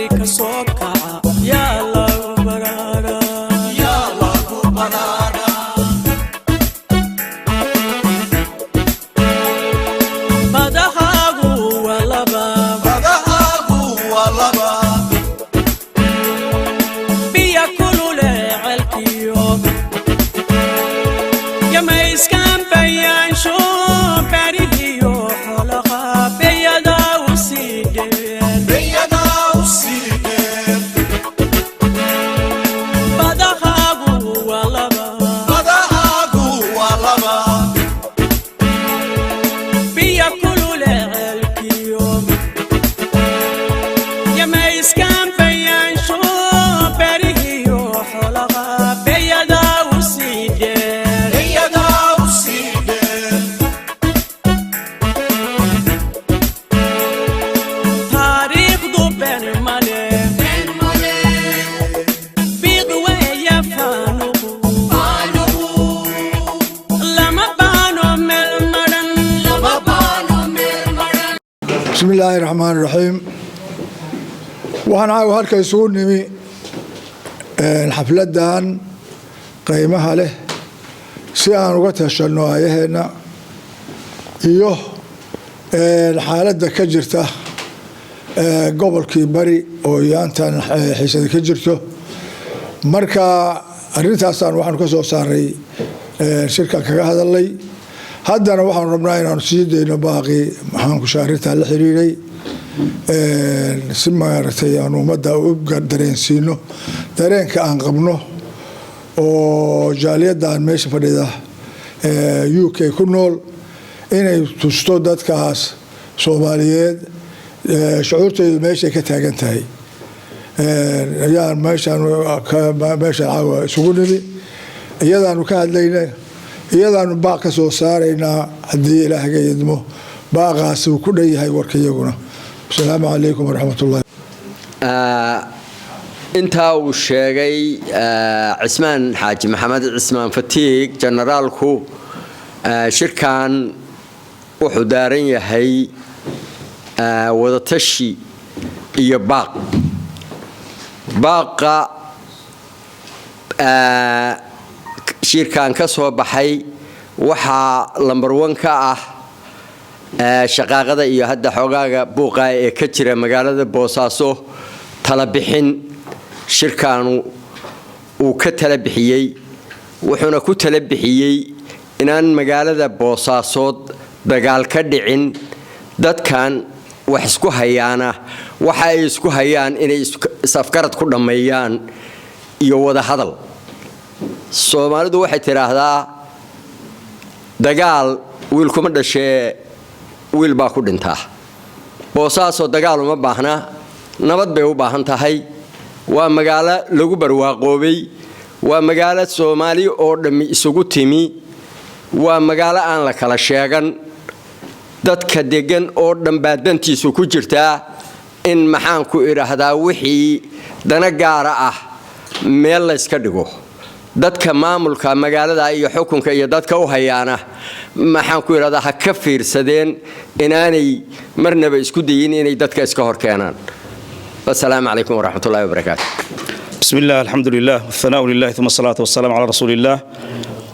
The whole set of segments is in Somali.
كسوكا يا الله برادا يا الله برادا بدهاغو واللبا بيا كلو لعلكيو يا ما يسكن بيان شو بريهيو حلقا بيا داوسيدين بدهاغو واللبا بيا كلو لعلكيو يا ما يسكن بيان شو بريهيو حلقا بيا داوسيدين تاريخ دو بين مالي بيضوي يفانو لما بانو من المرن بسم الله الرحمن الرحيم waxaan caawa halka isugu nimi xafladan qiimaha leh si aan uga tashanno ayaheena iyo xaaladda ka jirta gobolkii bari oo yaantan xiisada ka jirto marka arrintaasaan waxaan ka soo saaray shirka kaga hadalay haddana waxaan rabnaa inaan sii dayno baaqi maxaan ku shaarinta la xiriiray si maaragtay aan ummadda u dareensiino dareenka aan qabno oo jaaliyaddan meesha fadhida UK ku nool inay tusto dadkaas Soomaaliyeed shucuurtooda meeshay ka taagan tahay ayaan meeshaan caawa isugu nimi iyadaanu ka hadlaynaa iyadaanu baaq ka soo saaraynaa haddii ilaahaga idmo baaqaasi uu ku dhan yahay warka iyaguna السلام عليكم ورحمة الله. انت وشيغي عثمان حاج محمد عثمان فتيق جنرالكو شركان وحو دارين يحي ودتشي iyo baaqa shirkan ka soo baxay waxa number 1 ka ah shaqaaqada iyo hadda xogaaga buuqa ee ka jira magaalada Boosaaso tala bixin shirkaanu uu ka tala bixiyay wuxuuna ku tala bixiyay inaan magaalada Boosaaso dagaal ka dhicin dadkan wax isku hayaana waxa ay isku hayaan inay safgarad ku dhameeyaan iyo wada hadal Soomaalidu waxay tiraahdaa dagaal wiil kuma dhashee wiil baa ku dhintaa Boosaaso dagaal uma baahna nabad bay u baahan tahay waa magaalo lagu barwaaqoobay waa magaalo Soomaali oo dhami isugu timi waa magaalo aan la kala sheegan dadka degan oo dhanbaa dantiisu ku jirtaa in maxaan ku iraahdaa wixii dana gaar ah meel la iska dhigo dadka maamulka magaalada iyo xukunka iyo dadka u hayaana maxaan ku iraahdaa ha ka fiirsadeen inaanay marnaba isku dayin inay dadka iska hor keenaan assalaamu alaykum wa rahmatullahi wa barakaatuh بسم الله الحمد لله والثناء لله ثم الصلاة والسلام على رسول الله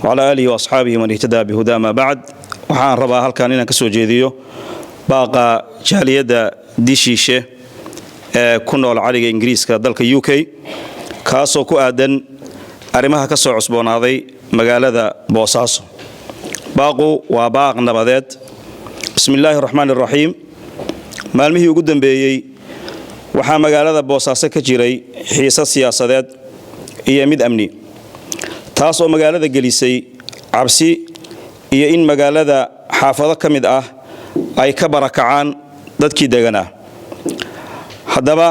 وعلى آله وأصحابه من اهتدى بهداه ما بعد waxaan rabaa halkan inaan ka soo jeediyo baaqa jaaliyada dishiishe ee ku nool cariga Ingiriiska dalka UK kaasoo ku aadan arimaha ka soo cusboonaaday magaalada Boosaaso baaqu waa baaq nabadeed bismillaahir rahmaanir rahiim maalmihii ugu dambeeyay waxa magaalada Boosaaso ka jiray xiisad siyaasadeed iyo mid amni taas oo magaalada gelisay cabsi iyo in magaalada xaafado kamid ah ay ka barakacaan dadkii deganaa hadaba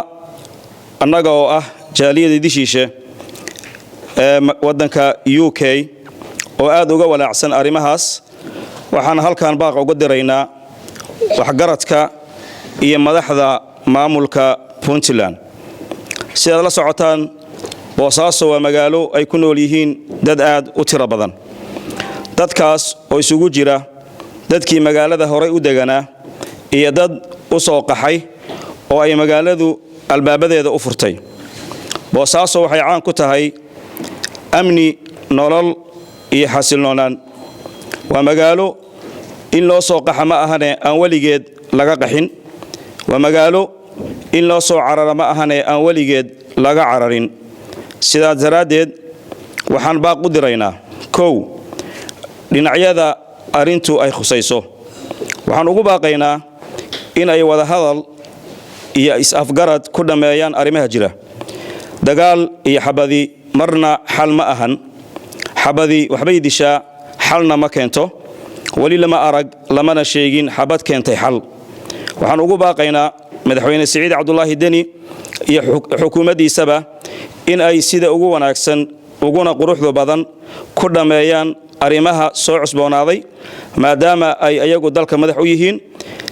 annaga oo ah jaaliyada dishiishe wadanka UK oo aad uga walaacsan arimahaas waxaan halkan baaq uga diraynaa waxgaradka iyo madaxda maamulka Puntland si aad la socotaan Boosaaso waa magaalo ay ku nool yihiin dad aad u tiro badan dadkaas oo isugu jira dadkii magaalada hore u deganaa iyo dad u soo qaxay oo ay magaaladu albaabadeeda u furtay. Boosaaso waxay caan ku tahay amni, nolol iyo xasilloonaan. waa magaalo in loo soo qaxa ma ahane aan weligeed laga qaxin. waa magaalo in loo soo carara ma ahane aan weligeed laga cararin. sidaas daraaddeed waxaan baaq u diraynaa kow dhinacyada arrintu ay khusayso. waxaan ugu baaqaynaa in ay wada hadal iyo is-afgarad ku dhammeeyaan arrimaha jira. dagaal iyo xabadi marna xal ma ahan. xabadi waxbay dishaa, xalna ma keento. weli lama arag lamana sheegin xabad keentay xal. waxaan ugu baaqaynaa madaxweyne Siciid Cabdullaahi Deni iyo xukuumaddiisaba in ay sida ugu wanaagsan uguna quruxda badan ku dhammeeyaan arrimaha soo cusboonaaday, maadaama ay ayagu dalka madax u yihiin,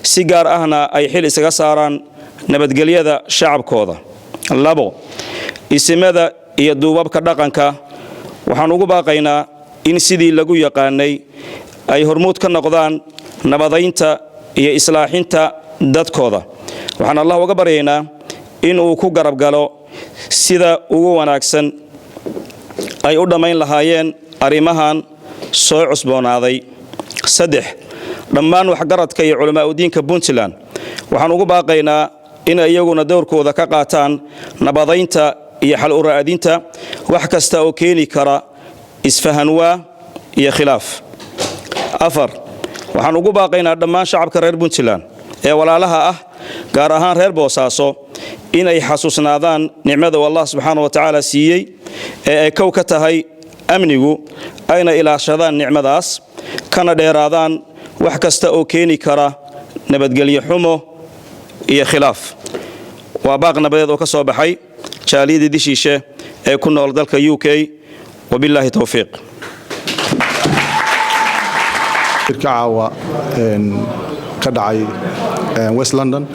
si gaar ahna ay xil isaga saaraan nabadgelyada shacabkooda. labo isimada iyo duubabka dhaqanka waxaan ugu baaqaynaa in sidii lagu yaqaanay ay hormuud ka noqdaan nabadaynta iyo islaaxinta dadkooda. waxaan Allah uga baryaynaa in uu ku garab galo sida ugu wanaagsan ay u dhammayn lahaayeen arrimahan soo cusboonaaday. saddex dhammaan waxgaradka iyo culamaa diinka Puntland waxaan ugu baaqaynaa in iyaguna doorkooda ka qaataan nabadaynta iyo xal u raadinta wax kasta oo keeni kara isfahanwaa iyo khilaaf. afar waxaan ugu baaqaynaa dhammaan shacabka reer Puntland ee walaalaha ah, gaar ahaan reer Boosaaso, in ay xasuusnaadaan nicmada Allah subxaanahu wa ta'ala siiyey ee ay kow ka tahay amnigu, ayna ilaashadaan nicmadaas kana dheeraadaan wax kasta oo keeni kara nabadgelyo xumo iyo khilaaf. waa baaq nabadeed oo ka soo baxay jaaliyada Dishiishe ee ku nool dalka UK. wabillahi tawfiiq. caawa ka dhacay West London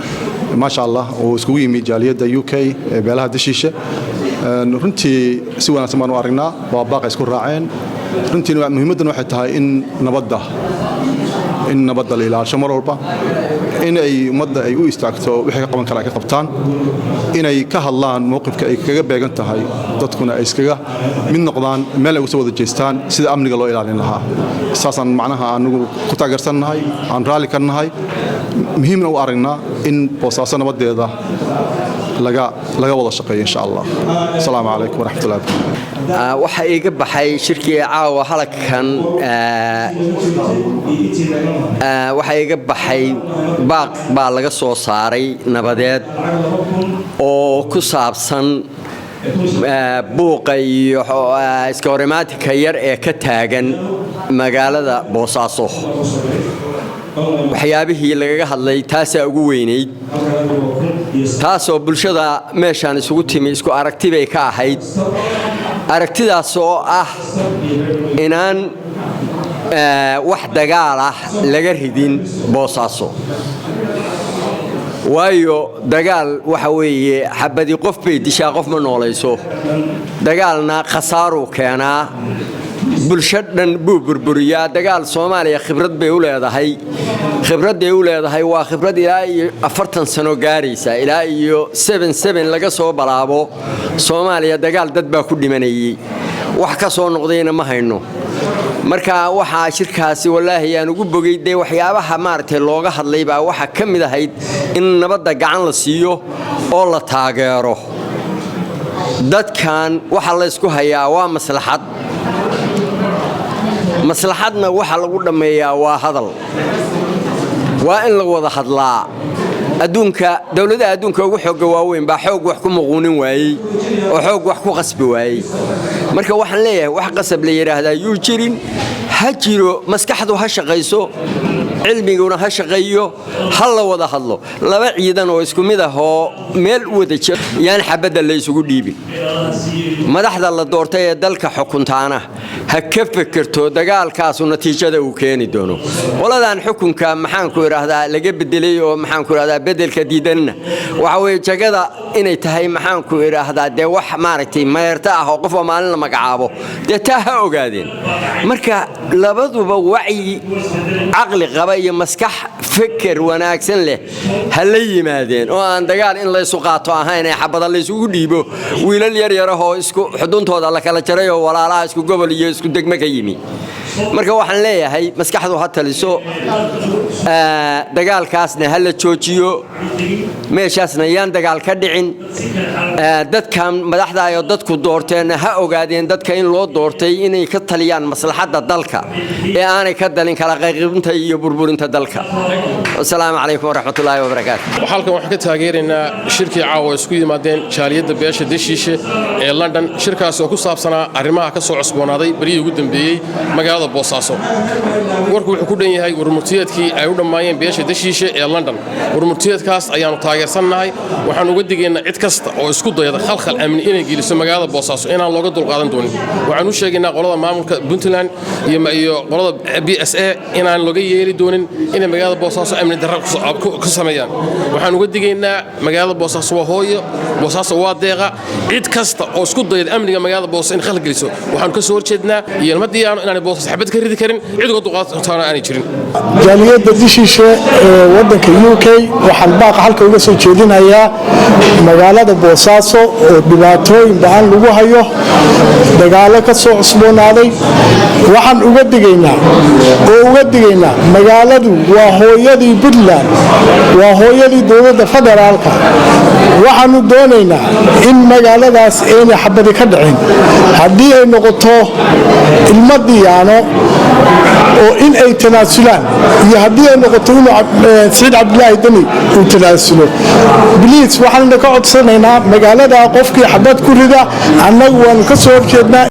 ma sha Allah oo isku yimid jaaliyada UK ee beelaha Dishiishe. runtii si wanaagsan baan u aragnaa, waa baaq isku raaceen. runtii muhiimaddan waxay tahay in nabadda la ilaasho mar walba, in ay ummadda ay u istaagto wixii ka qaban kara ka qabtaan, inay ka hadlaan mowqifka ay kaga beegan tahay, dadkuna ay iskaga mid noqdaan meel ay u soo wada jeestaan sida amniga loo ilaalin lahaa. saasaan macnaha anagu ku taageersannahay, aan raalli ka nahay, muhiimna u aragnaa in Boosaaso nabadeeda laga wada shaqeeyo insha Allah. Assalaamu calaykum waraxmatullaahi wabarakaatuh. waxa iga baxay shirkii caawa halkan waxa iga baxay baaq baa laga soo saaray nabadeed oo ku saabsan buuqa iyo iska horimaatinka yar ee ka taagan magaalada Boosaaso. waxyaabihii lagaga hadlay taasaa ugu weynayd, taasoo bulshada meeshaan isugu timi isku aragti bay ka ahayd. aragtidaas oo ah inaan wax dagaal ah laga ridin Boosaaso. waayo dagaal waxa weeye xabadi qof bay dishaa, qof ma noolayso. dagaalna khasaaro keenaa, bulsho dhan buu burburiyaa. dagaal Soomaaliya khibrad bay u leedahay. khibradday u leedahay waa khibrad ilaa iyo 40 sano gaaraysa, ilaa iyo 77 laga soo balaabo Soomaaliya dagaal dad baa ku dhimanayay. wax ka soo noqdayna ma hayno. marka waxa shirkaasi wallaahi aan ugu bogayday waxyaabaha maartay looga hadlay baa waxa ka mid ahayd in nabadda gacan la siiyo oo la taageero. dadkan waxa la isku hayaa waa maslaxad. maslaxadna waxa lagu dhameeyaa waa hadal. waa in la wada hadlaa. dawladaha adduunka ugu xooga waaweyn baa xoog wax ku muquunin waayey oo xoog wax ku qasbi waayey. marka waxaan leeyahay wax qasab la yiraahdaa yuu jirin, ha jiro, maskaxdu ha shaqayso, cilmiguna ha shaqeeyo, ha la wada hadlo. laba ciidan oo isku mid ah oo meel u wada jira yaan xabadda la isugu dhiibin. madaxda la doortay ee dalka xukuntaana ha ka fikirto dagaalkaas natiijada uu keeni doono. waladan xukunka maxaan ku iraahdaa laga bedelay oo maxaan ku iraahdaa bedelka diidanna waxa weeye jagada inay tahay maxaan ku iraahdaa de wax maaragtay meerta ah oo qof maalin la magacaabo de taa ha ogaadeen. marka labaduba wacyi aqli qaba iyo maskax فكر wanaagsan leh hal yimaadeen oo aan dagaal in la isu qaato ahayn ay xabada la isugu dhiibo wiilal yar yar oo isku xuduntooda la kala jaray oo walaalaha isku gobol iyo isku degmo ka yimi marka waxaan leeyahay maskaxdu ha taliso dagaalkaasna hal la joojiyo meeshaasna yaan dagaal ka dhicin dadkan madaxda ay dadku doorteen ha ogaadeen dadka in loo doortay inay ka taliyaan maslaxadda dalka ee aanay ka dalin kala qaybinta iyo burburinta dalka assalaamu calaykum waraxmatullaahi wabarakaatuh halkan waxaan ka taageeraynaa shirkii caawa isku yimaadeen jaaliyadda beesha Dashiishe ee London shirkaas oo ku saabsanaa arrimaha ka soo cusboonaaday bariyada ugu dambeeyay magaalada Boosaaso warku wuxuu ku dhan yahay warmurtiyeedkii ay u dhamaayeen beesha Dashiishe ee London warmurtiyeedkaas ayaanu taageersanahay waxaan uga digaynaa cid kasta oo isku dayda khalkhal amni inay geliso magaalada Boosaaso inaan looga dulqaadan doonin waxaan u sheegaynaa qolada maamulka Puntland iyo qolada BSA inaan looga yeeli doonin in magaalada Boosaaso amni darro ku sameeyaan waxaan uga digaynaa magaalada Boosaaso waa hooyo Boosaaso waa deeqa cid kasta oo isku dayda amniga magaalada Boosaaso in khalkhal geliso waxaan ka soo horjeednaa yeelmadii inaan Boosaaso xabad ka ridi karin cid uga dulqaadan aanay jirin jaaliyadda Dashiishe ee wadanka UK waxaan baaq halka uga soo jeedinayaa magaalada Boosaaso oo dhibaatooyin baan lagu hayo dagaalo ka soo cusboonaaday waxaan uga digaynaa magaaladu waa hooyadii Puntland waa hooyadii dawladda federaalka waxaanu doonaynaa in magaaladaas ay xabadi ka dhicin hadii ay noqoto ilmadiyaano oo in ay tanaasulaan iyo hadii ay noqoto inuu Saciid Cabdullaahi Dani uu tanaasulo please waxaan ka codsanaynaa magaalada qofkii xabad ku rida annagu waan ka soo horjeednaa